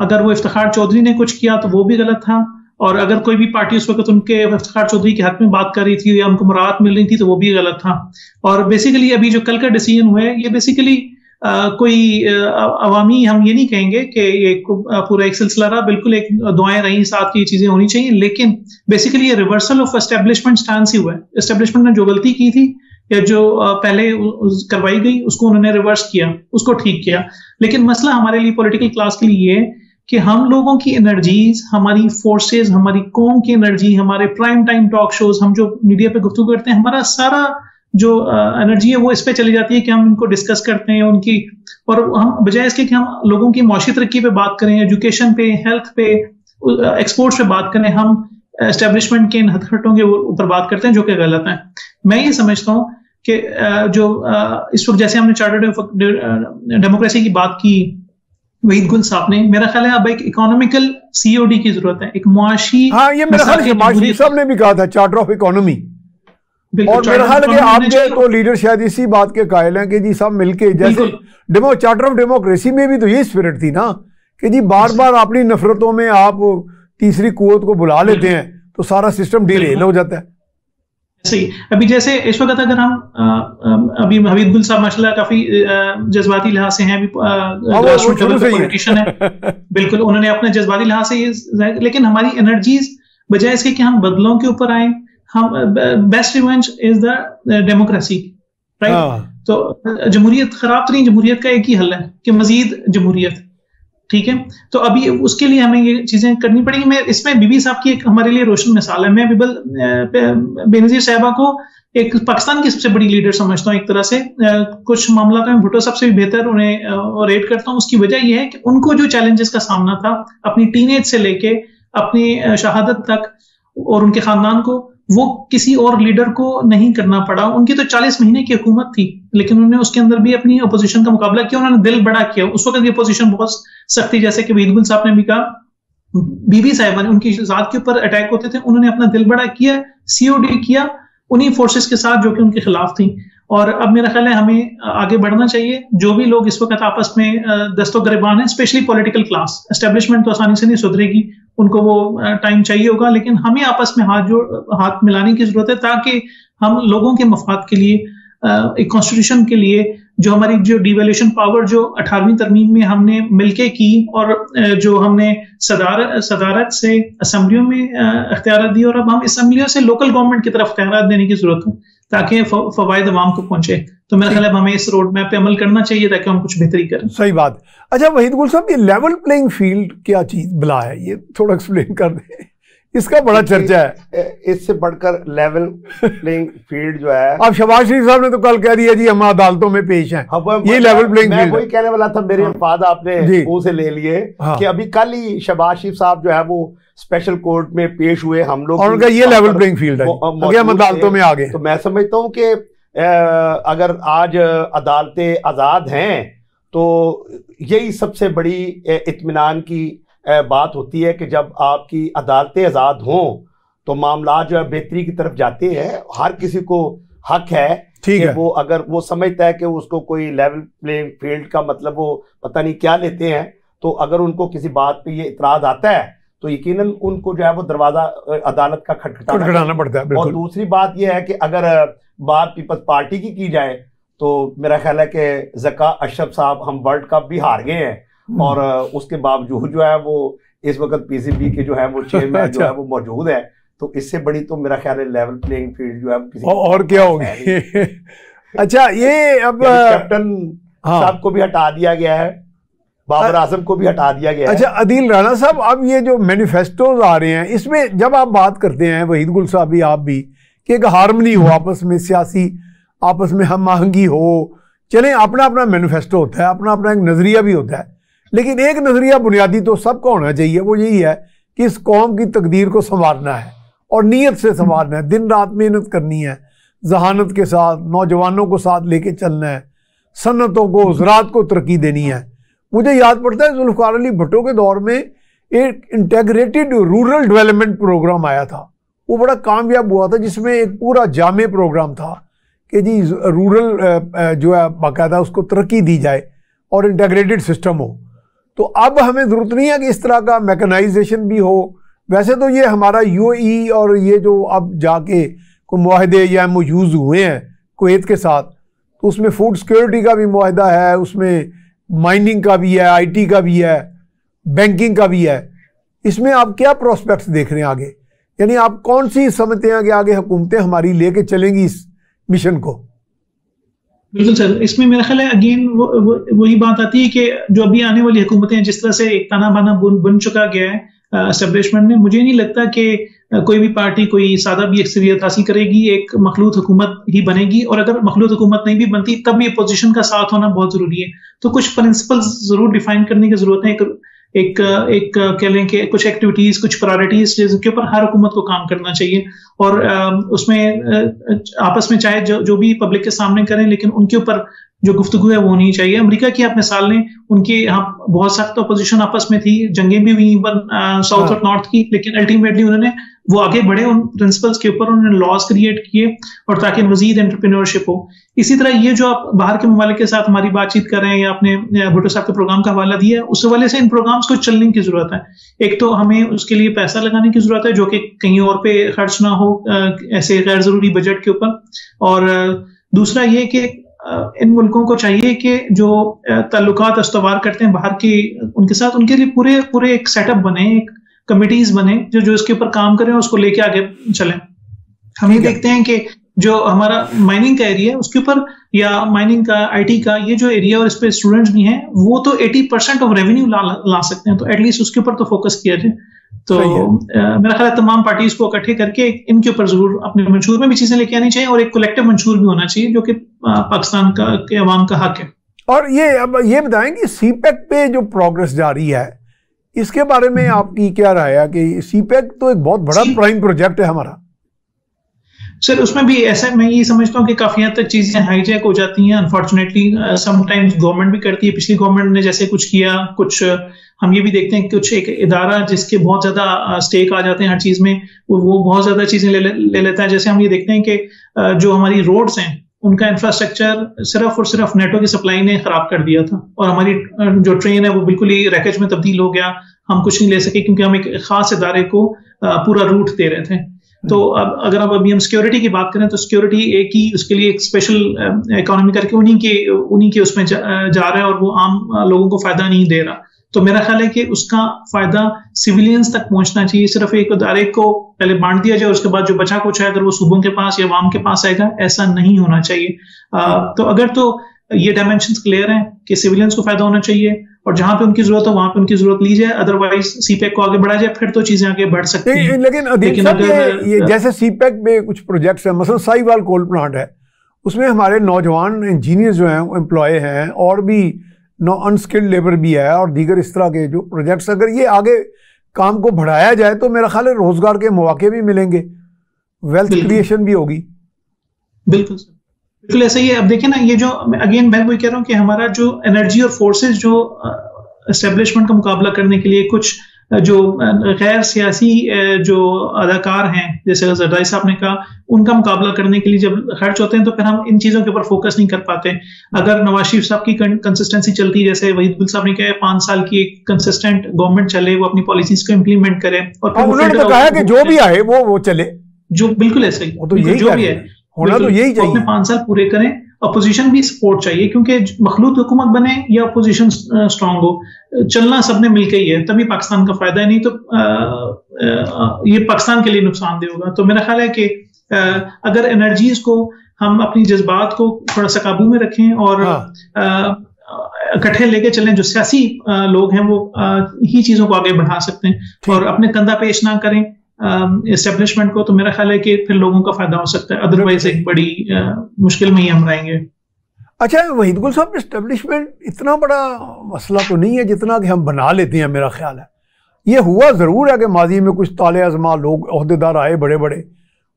C: अगर वो इफ्तिखार चौधरी ने कुछ किया तो वो भी गलत था, और अगर कोई भी पार्टी उस वक्त उनके इफ्तिखार चौधरी के हक में बात कर रही थी या उनको मुराहत मिल रही थी तो वो भी गलत था। और बेसिकली अभी जो कल का डिसीजन हुआ है ये बेसिकली कोई अवामी, हम ये नहीं कहेंगे कि ये पूरा एक सिलसिला रहा, बिल्कुल एक दुआएं रही, साथ की चीजें होनी चाहिए, लेकिन बेसिकली ये रिवर्सल ऑफ एस्टेब्लिशमेंट स्टांस ही हुआ है। एस्टेब्लिशमेंट ने जो गलती की थी या जो पहले करवाई गई उसको उन्होंने रिवर्स किया, उसको ठीक किया। लेकिन मसला हमारे लिए, पॉलिटिकल क्लास के लिए ये है कि हम लोगों की एनर्जीज, हमारी फोर्सेस, हमारी कौम की एनर्जी, हमारे प्राइम टाइम टॉक शोज, हम जो मीडिया पे गुफ्तगू करते हैं, हमारा सारा जो एनर्जी है वो इस पे चली जाती है कि हम इनको डिस्कस करते हैं उनकी, और हम बजाय इसके कि हम लोगों की माशी तरक्की पे बात करें, एजुकेशन पे, हेल्थ पे, एक्सपोर्ट्स पे बात करें, हम एस्टेब्लिशमेंट के इन हथकंडों के ऊपर बात करते हैं जो कि गलत है। मैं ये समझता हूँ कि जो इस वक्त जैसे हमने चार्टर्ड डेमोक्रेसी की बात की वहीद गुल साहब ने, मेरा ख्याल है अब एक इकोनॉमिकल सीओडी की जरूरत है, एक मुआशी।
A: हाँ, ये मेरा ख्याल है साहब ने भी कहा था, चार्टर ऑफ इकोनॉमी। और मेरा ख्याल है आपके तो लीडर शायद इसी बात के कायल हैं कि जी सब मिलके, जैसे चार्टर ऑफ डेमोक्रेसी में भी तो ये स्पिरिट थी ना कि जी बार बार अपनी नफरतों में आप तीसरी कुव्वत को बुला लेते हैं तो सारा सिस्टम डिरेल हो जाता है।
C: सही, अभी जैसे इस वक्त अगर हम अभी हवीद गुल साहब माशाल्लाह काफी जज्बाती लिहाज से हैं, पॉलिटिशियन है, बिल्कुल उन्होंने अपने जज्बाती लिहाज से, लेकिन हमारी एनर्जीज बजाय इसके कि हम बदलों के ऊपर आए, हम best revenge is the democracy, right. तो जमहूरियत, खराब तरीन जमहूरियत का एक ही हल है कि मजीद जमहूरियत, ठीक है। तो अभी उसके लिए हमें ये चीजें करनी पड़ेंगी। मैं इसमें बीबी साहब की एक हमारे लिए रोशन मिसाल है। मैं बेनजीर साहबा को एक पाकिस्तान की सबसे बड़ी लीडर समझता हूँ एक तरह से, कुछ मामला में भुट्टो सबसे भी बेहतर उन्हें रेट करता हूँ। उसकी वजह यह है कि उनको जो चैलेंजेस का सामना था अपनी टीनेज से लेके अपनी शहादत तक और उनके खानदान को, वो किसी और लीडर को नहीं करना पड़ा। उनकी तो 40 महीने की हुकूमत थी, लेकिन उन्होंने उसके अंदर भी अपनी अपोजिशन का मुकाबला किया, उन्होंने दिल बड़ा किया। उस वक्त भी अपोजिशन बहुत सख्त थी, जैसे कि वहीद गुल साहब ने भी कहा, बीबी साहिबा ने, उनकी जात के ऊपर अटैक होते थे, उन्होंने अपना दिल बड़ा किया, सीओडी किया उन्हीं फोर्सेस के साथ जो कि उनके खिलाफ थी। और अब मेरा ख्याल है हमें आगे बढ़ना चाहिए। जो भी लोग इस वक्त आपस में दस्तो गिरबान है, स्पेशली पॉलिटिकल क्लास, एस्टेब्लिशमेंट तो आसानी से नहीं सुधरेगी, उनको वो टाइम चाहिए होगा, लेकिन हमें आपस में हाथ मिलाने की जरूरत है ताकि हम लोगों के मफाद के लिए, एक कॉन्स्टिट्यूशन के लिए, जो हमारी जो डिवैल्यूएशन पावर जो 18वीं तरमीम में हमने मिलके की और जो हमने सदारत से असम्बलियों में इख्तियार दी, और अब हम असम्बलियों से लोकल गवर्नमेंट की तरफ इख्तियार देने की जरूरत है ताकि फवायद अवाम को पहुंचे। तो मेरा ख्याल है हमें इस रोड मैप पे अमल करना चाहिए ताकि हम कुछ बेहतरी करें।
A: सही बात। अच्छा वहीद गुल साहब, ये लेवल प्लेइंग फील्ड क्या चीज बला है, ये थोड़ा एक्सप्लेन कर दें। इसका बड़ा चर्चा है।
B: इससे बढ़कर लेवल प्लेइंग फील्ड जो है,
A: अब शहबाज शरीफ साहब ने तो कल कह दिया जी हम अदालतों में पेश हैं, ये लेवल प्लेइंग फील्ड।
B: मैं वही कहने वाला था, मेरे अल्फाज आपने मुंह से ले लिए कि अभी कल ही शहबाज शरीफ साहब जो है वो स्पेशल कोर्ट में पेश हुए, हम लोग, और
A: उनका ये लेवल प्लेइंग फील्ड है, हम अदालतों में आ गए।
B: तो मैं समझता हूँ कि अगर आज अदालतें आजाद हैं तो यही सबसे बड़ी इत्मीनान की बात होती है कि जब आपकी अदालतें आज़ाद हों तो मामला जो है बेहतरी की तरफ जाते हैं। हर किसी को हक है कि वो अगर वो समझता है कि उसको कोई लेवल प्लेइंग फील्ड का मतलब वो पता नहीं क्या लेते हैं, तो अगर उनको किसी बात पे ये इतराज आता है तो यकीनन उनको जो है वो दरवाजा अदालत का खटखटाना पड़ता है। और दूसरी बात यह है कि अगर बात पीपल्स पार्टी की जाए तो मेरा ख्याल है कि ज़का अशरफ साहब, हम वर्ल्ड कप भी हार गए हैं और उसके बावजूद जो है वो इस वक्त पीसीबी के जो है वो चेयरमैन जो है वो मौजूद है। तो इससे बड़ी तो मेरा ख्याल है लेवल प्लेइंग फील्ड जो है किसी
A: और क्या होगी। अच्छा, ये अब
B: कैप्टन साहब को भी हटा दिया गया है, बाबर आजम को भी हटा दिया गया है।
A: अच्छा अदील राणा साहब, अब ये जो मैनिफेस्टोज आ रहे हैं इसमें जब आप बात करते हैं, वहीद गुल साहब भी, आप भी, कि एक हार्मनी हो आपस में, सियासी आपस में हम आहंगी हो, चलें अपना अपना मैनिफेस्टो होता है, अपना अपना एक नज़रिया भी होता है, लेकिन एक नज़रिया बुनियादी तो सबका होना चाहिए, वो यही है कि इस कौम की तकदीर को संवारना है और नीयत से संवारना है, दिन रात मेहनत करनी है, जहानत के साथ नौजवानों को साथ लेके चलना है, सन्नतों को, ज़राअत को तरक्की देनी है। मुझे याद पड़ता है जुल्फ़िकार अली भुट्टो के दौर में एक इंटेग्रेटेड रूरल डेवलपमेंट प्रोग्राम आया था, वो बड़ा कामयाब हुआ था, जिसमें एक पूरा जामे प्रोग्राम था कि जी रूरल जो है बाकायदा उसको तरक्की दी जाए और इंटेग्रेटेड सिस्टम हो। तो अब हमें ज़रूरत नहीं है कि इस तरह का मैकेनाइजेशन भी हो। वैसे तो ये हमारा यूएई और ये जो अब जाके कोई मुआहदे या MOUs हुए हैं कुवैत के साथ, तो उसमें फूड सिक्योरिटी का भी मुआहदा है, उसमें माइनिंग का भी है, IT का भी है, बैंकिंग का भी है। इसमें आप क्या प्रोस्पेक्ट्स देख रहे हैं आगे, यानी आप कौन सी समझते हैं कि आगे हुकूमतें हमारी लेके चलेंगी इस मिशन को?
C: बिल्कुल सर, इसमें मेरा ख्याल है अगेन वही बात आती है कि जो अभी आने वाली हुकूमतें जिस तरह से एक ताना बाना बन चुका गया है एस्टेब्लिशमेंट में, मुझे नहीं लगता कि कोई भी पार्टी कोई सादा भी अक्सरियत हासिल करेगी, एक मखलूत हुकूमत ही बनेगी। और अगर मखलूत हुकूमत नहीं भी बनती तब भी अपोजिशन का साथ होना बहुत जरूरी है। तो कुछ प्रिंसिपल्स जरूर डिफाइन करने की जरूरत है, एक कह लें कि कुछ एक्टिविटीज, कुछ प्रायोरिटीज जिनके ऊपर हर हुकूमत को काम करना चाहिए, और उसमें आपस में चाहे जो भी पब्लिक के सामने करें, लेकिन उनके ऊपर जो गुफ्तगू है वो होनी चाहिए। अमेरिका की आप मिसाल लें, उनके यहाँ बहुत सख्त अपोजिशन आपस में थी, जंगें भी हुई साउथ और नॉर्थ की, लेकिन अल्टीमेटली उन्होंने वो आगे बढ़े उन प्रिंसिपल्स के ऊपर, उन्होंने लॉज क्रिएट किए और ताकि मजीद एंटरप्रेन्योरशिप हो। इसी तरह ये जो आप बाहर के ममालिक के साथ हमारी बातचीत कर रहे हैं, या आपने भुट्टो साहब के प्रोग्राम का हवाला दिया, उस हवाले से इन प्रोग्राम्स को चलने की जरूरत है। एक तो हमें उसके लिए पैसा लगाने की जरूरत है जो कि कहीं और पे खर्च ना हो ऐसे गैर जरूरी बजट के ऊपर, और दूसरा ये कि इन मुल्कों को चाहिए कि जो ताल्लुकात इस्तवार करते हैं बाहर के उनके साथ, उनके लिए पूरे एक सेटअप बने, एक कमिटीज बने जो इसके ऊपर काम करें और उसको लेके आगे चलें। हम ये देखते हैं कि जो हमारा माइनिंग का एरिया है उसके ऊपर, या माइनिंग का, IT का ये जो एरिया और इस पे स्टूडेंट्स भी हैं, वो तो 80% ऑफ रेवेन्यू ला सकते हैं, तो एटलीस्ट उसके ऊपर तो फोकस किया जाए। तो मेरा ख्याल है तमाम पार्टीज को इकट्ठे करके इनके ऊपर जरूर अपने मंशूर में भी चीजें लेके आनी चाहिए, और एक कलेक्टिव मंशूर भी होना चाहिए जो कि पाकिस्तान के अवाम का हक है।
A: और अब ये बताएं कि CPEC पे जो प्रोग्रेस जारी है, इसके बारे में आपकी क्या राय है कि CPEC तो एक बहुत बड़ा प्राइम प्रोजेक्ट है हमारा?
C: सर उसमें भी ऐसा मैं ये समझता हूँ कि काफी हद तक चीजें हाईजैक हो जाती हैं, अनफॉर्चुनेटली समटाइम्स गवर्नमेंट भी करती है। पिछली गवर्नमेंट ने जैसे कुछ किया, कुछ हम ये भी देखते हैं कुछ एक इदारा जिसके बहुत ज्यादा स्टेक आ जाते हैं हर चीज में, वो बहुत ज्यादा चीजें ले लेता है। जैसे हम ये देखते हैं कि जो हमारी रोड्स हैं उनका इंफ्रास्ट्रक्चर सिर्फ और सिर्फ नेटो की सप्लाई ने खराब कर दिया था, और हमारी जो ट्रेन है वो बिल्कुल ही रैकेज में तब्दील हो गया, हम कुछ नहीं ले सके क्योंकि हम एक खास इदारे को पूरा रूट दे रहे थे। तो अब अगर अभी हम सिक्योरिटी की बात करें तो सिक्योरिटी एक ही उसके लिए एक स्पेशल इकोनॉमी करके उन्हीं के उसमें जा रहा है, और वो आम लोगों को फायदा नहीं दे रहा। तो मेरा ख्याल है कि उसका फायदा सिविलियंस तक पहुंचना चाहिए। सिर्फ एक इदारे को पहले बांट दिया जाए, उसके बाद जो बचा कुछ है अगर वो सूबों के पास या अवाम के पास आएगा, ऐसा नहीं होना चाहिए। तो अगर तो ये डायमेंशंस क्लियर हैं कि सिविलियंस को फायदा होना चाहिए, और जहां पे उनकी जरूरत हो वहां पे उनकी जरूरत ली जाए, अदरवाइज सीपैक को आगे बढ़ाया जाए, फिर तो चीजें आगे बढ़ सकती हैं।
A: लेकिन अगर ये जैसे सीपैक में कुछ प्रोजेक्ट्स हैं, मसलन साहिवाल कोल प्लांट है, उसमें हमारे नौजवान इंजीनियर जो हैं वो एम्प्लॉय हैं और भी अनस्किल्ड लेबर भी है और दीगर इस तरह के जो प्रोजेक्ट्स, अगर ये आगे काम को बढ़ाया जाए तो मेरा ख्याल है रोजगार के मौके भी मिलेंगे, वेल्थ क्रिएशन भी होगी।
C: बिल्कुल सर, बिल्कुल ऐसा ही है। अब देखिए ना, ये जो अगेन मैं वही कह रहा हूँ कि हमारा जो एनर्जी और फोर्सेस जो एस्टेब्लिशमेंट का मुकाबला करने के लिए कुछ जो गैर सियासी जो अदाकार हैं, जैसे जरदारी साहब ने कहा, उनका मुकाबला करने के लिए जब खर्च होते हैं तो फिर हम इन चीजों के ऊपर फोकस नहीं कर पाते। अगर नवाज शरीफ साहब की कंसिस्टेंसी चलती है, जैसे वहीद गुल साहब ने कहा 5 साल की एक कंसिस्टेंट गवर्नमेंट चले, वो अपनी पॉलिसीज को इम्प्लीमेंट करे, और
A: उन्होंने तो कहा है कि जो भी आए वो चले,
C: जो बिल्कुल ऐसे ही
A: तो यही जो भी है होना तो यही चाहिए,
C: 5 साल पूरे करें। अपोजिशन भी सपोर्ट चाहिए, क्योंकि मखलूत हुकूमत बने या अपोजिशन स्ट्रांग हो, चलना सबने मिलकर ही है, तभी पाकिस्तान का फायदा है, नहीं तो ये पाकिस्तान के लिए नुकसानदेह होगा। तो मेरा ख्याल है कि अगर एनर्जीज को हम अपनी जज्बात को थोड़ा सा काबू में रखें और इकट्ठे लेके चलें, जो सियासी लोग हैं वो ही चीजों को आगे बढ़ा सकते हैं, और अपने कंधा पेश ना करें एस्टेब्लिशमेंट को, तो मेरा ख्याल है कि फिर लोगों का फायदा हो सकता है, अदरवाइज एक बड़ी मुश्किल में ही हम रहेंगे।
A: अच्छा वहीद गुल साहब, एस्टेब्लिशमेंट इतना बड़ा मसला तो नहीं है जितना कि हम बना लेते हैं। मेरा ख्याल है ये हुआ ज़रूर है कि माजी में कुछ ताले आज़मा लोग ओहदेदार आए बड़े बड़े,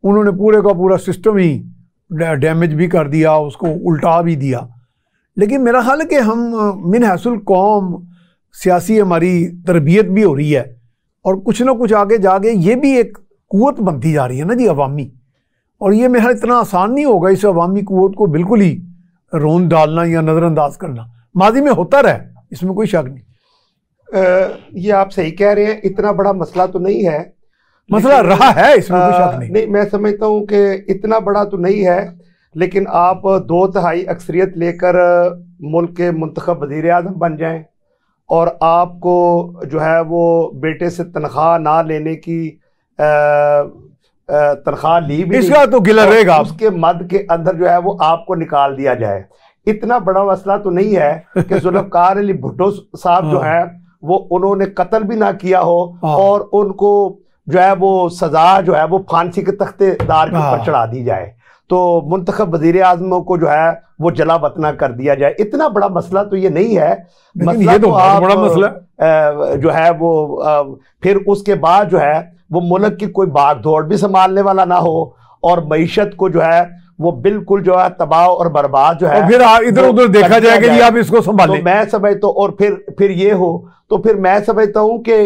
A: उन्होंने पूरे का पूरा सिस्टम ही डैमेज भी कर दिया, उसको उल्टा भी दिया। लेकिन मेरा ख्याल है कि हम मिन हसूल कौम सियासी हमारी तरबियत भी हो रही है, और कुछ ना कुछ आगे जाके ये भी एक कुव्वत बनती जा रही है ना जी अवामी, और ये मेरा इतना आसान नहीं होगा इस अवामी कुव्वत को बिल्कुल ही रोन डालना या नज़रअंदाज करना। माजी में होता रहा, इसमें कोई शक नहीं।
B: ये आप सही कह रहे हैं, इतना बड़ा मसला तो नहीं है,
A: मसला रहा है, इसमें कोई शक नहीं।
B: नहीं, मैं समझता हूँ कि इतना बड़ा तो नहीं है, लेकिन आप 2/3 अक्सरियत लेकर मुल्क के मुंतखब वज़ीर आज़म बन जाएं और आपको जो है वो बेटे से तनख्वाह ना लेने की तनख्वाह ली भी
A: इसका तो गिला रहेगा,
B: उसके मद के अंदर जो है वो आपको निकाल दिया जाए, इतना बड़ा मसला तो नहीं है कि जुल्फ़कार अली भुट्टो साहब जो है वो उन्होंने कत्ल भी ना किया हो और उनको जो है वो सजा जो है वो फांसी के तख्तेदार के ऊपर चढ़ा दी जाए, तो मुंतखब वज़ीर आज़म को जो है वो जला वतना कर दिया जाए। इतना बड़ा मसला तो ये नहीं है। मसला
A: ये तो
B: आप
A: बड़ा मसला
B: जो है वो फिर उसके बाद जो है वो मुल्क की कोई भाग दौड़ भी संभालने वाला ना हो और मईशत को जो है वो बिल्कुल जो है तबाह और बर्बाद जो है,
A: और फिर इधर उधर देखा जाए कि आप इसको संभालें।
B: तो मैं समझता हूँ, और फिर ये हो तो फिर मैं समझता हूँ कि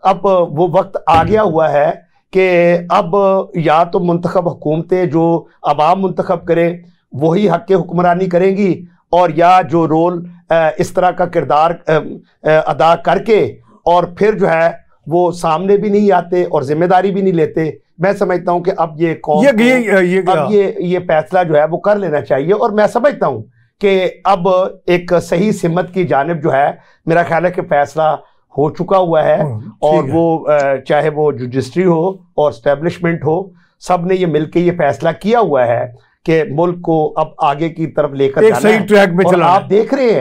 B: अब वो वक्त आ गया हुआ है कि अब या तो मुंतखब हुकूमतें जो अवाम मुंतखब करें वही हक के हुक्मरानी करेंगी, और या जो रोल इस तरह का किरदार अदा करके और फिर जो है वो सामने भी नहीं आते और जिम्मेदारी भी नहीं लेते। मैं समझता हूं कि अब ये कौम अब ये फैसला जो है वो कर लेना चाहिए, और मैं समझता हूं कि अब एक सही सिमत की जानिब जो है मेरा ख्याल है कि फैसला हो चुका हुआ है, और वो चाहे वो जुडिशरी हो और एस्टेब्लिशमेंट हो, सब ने ये मिलकर ये फैसला किया हुआ है कि मुल्क को अब आगे की तरफ लेकर
A: एक सही ट्रैक पे चला।
B: आप देख रहे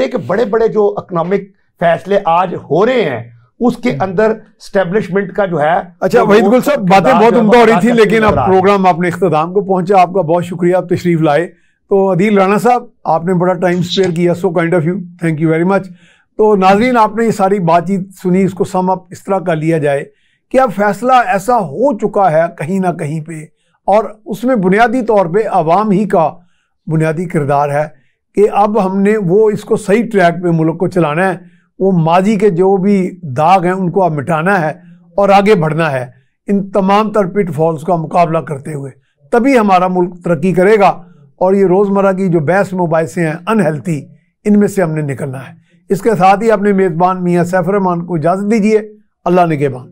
B: हैं कि बड़े बड़े जो इकोनॉमिक फैसले आज हो रहे हैं उसके अंदर एस्टेब्लिशमेंट का जो है।
A: अच्छा वहीद गुल साहब, बातें बहुत उम्दा हो रही थी, लेकिन अब प्रोग्राम आपने इख्तिताम को पहुंचा, आपका बहुत शुक्रिया, आप तशरीफ लाए। तो अदील राणा साहब, आपने बड़ा टाइम स्पेयर किया, so kind of you, thank you very much. तो नाजरीन, आपने ये सारी बातचीत सुनी, इसको सम अप इस तरह का लिया जाए कि अब फैसला ऐसा हो चुका है कहीं ना कहीं पे, और उसमें बुनियादी तौर पे आवाम ही का बुनियादी किरदार है कि अब हमने वो इसको सही ट्रैक पे मुल्क को चलाना है, वो माजी के जो भी दाग हैं उनको अब मिटाना है और आगे बढ़ना है इन तमाम तर पिटफॉल्स का मुकाबला करते हुए, तभी हमारा मुल्क तरक्की करेगा। और ये रोज़मर्रा की जो बहस मुबाहिसे हैं अनहेल्थी, इनमें से हमने निकलना है। इसके साथ ही अपने मेज़बान मियाँ सैफ रहमान को इजाज़त दीजिए। अल्लाह निगहबान।